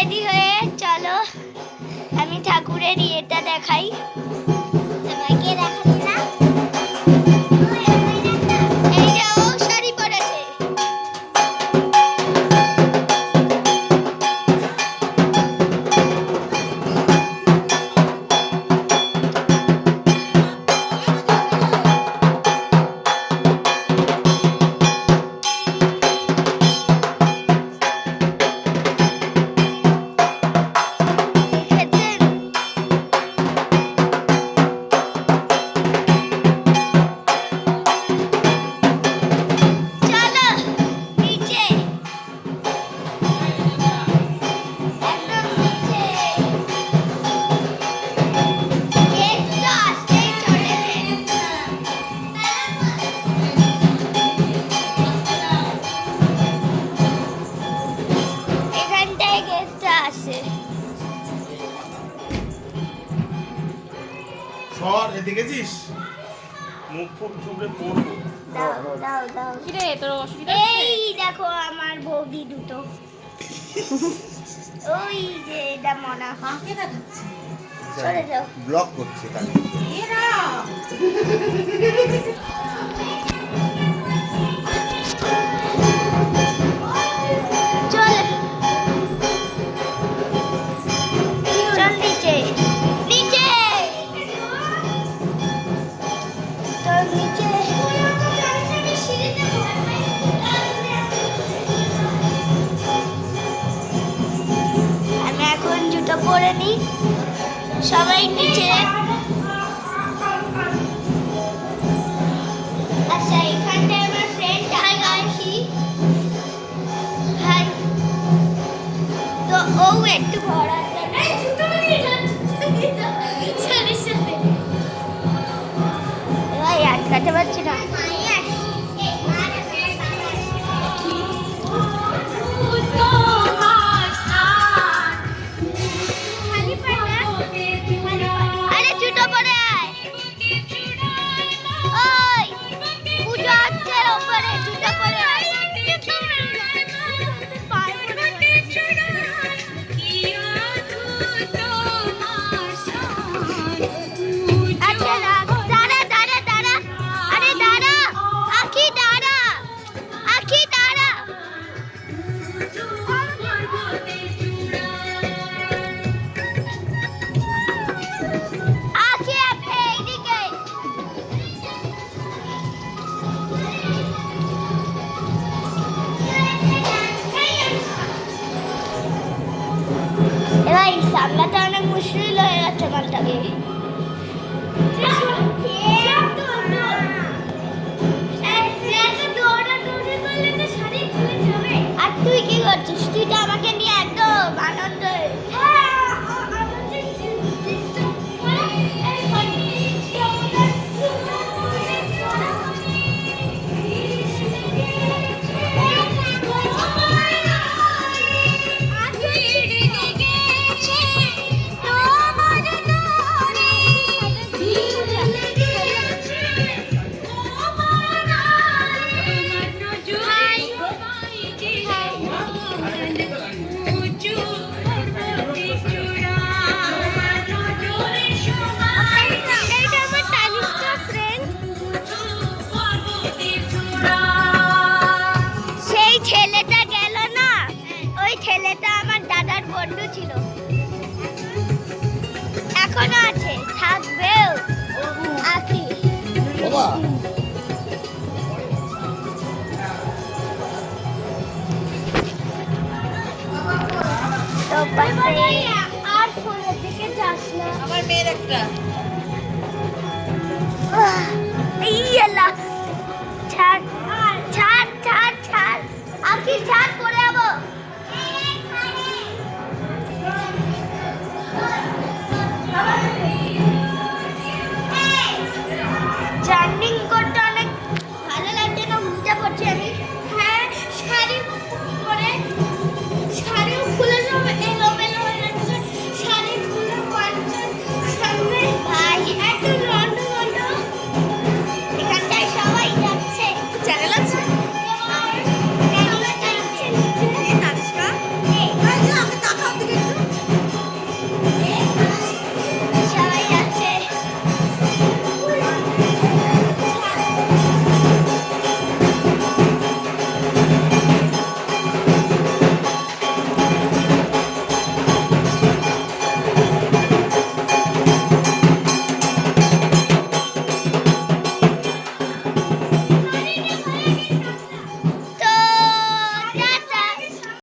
Ready হয়ে চলো আমি ঠাকুরের ইয়েটা দেখাই। তোমাকে দেখাচ্ছি না, এই যে ও শাড়ি পরেছে। দেখেছিস মুখ ফুট চুপড়ে পড়বো। দাও দাও দাও। কি রে তোর অসুবিধা এই দেখো আমার বৌদি দুটো। ওই যে এটা মনা কাকে দেখাচ্ছি? সরে যাও, ব্লক করছে কালকে এরা চল চল নিচে নিচে তো নিচে। আমি এখন জুতো পরে নি, সবাই নিচে। আচ্ছা এখানটায় আমার ফ্রেন্ড হাই গাইসি হাই। তো ও একটু ভরা এবার আটকাতে পারছি না। আরে জুতো পরে আয়। ওই পূজা হচ্ছে ওপরে, জুতো পরে আয়। আচ্ছা দাঁড়া দাঁড়া দাঁড়া, আরে দাঁড়া আখি, দাঁড়া আখি, দাঁড়া। আখি আপনি এইদিকে। এবার সামলাতে অনেক মুশকিল হয়ে যাচ্ছে মালটাকে। আর তুই কি করছিস? তুই তো আমাকে নিয়ে একদম আনন্দ। সেই ছেলেটা গেল না, ওই ছেলেটা আমার দাদার বন্ধু ছিল, এখনো আছে, থাকবেও। আখি বাবা তো পাশে আর ফোনের দিকে যাস না। আমার মেয়ের একটা এই এলা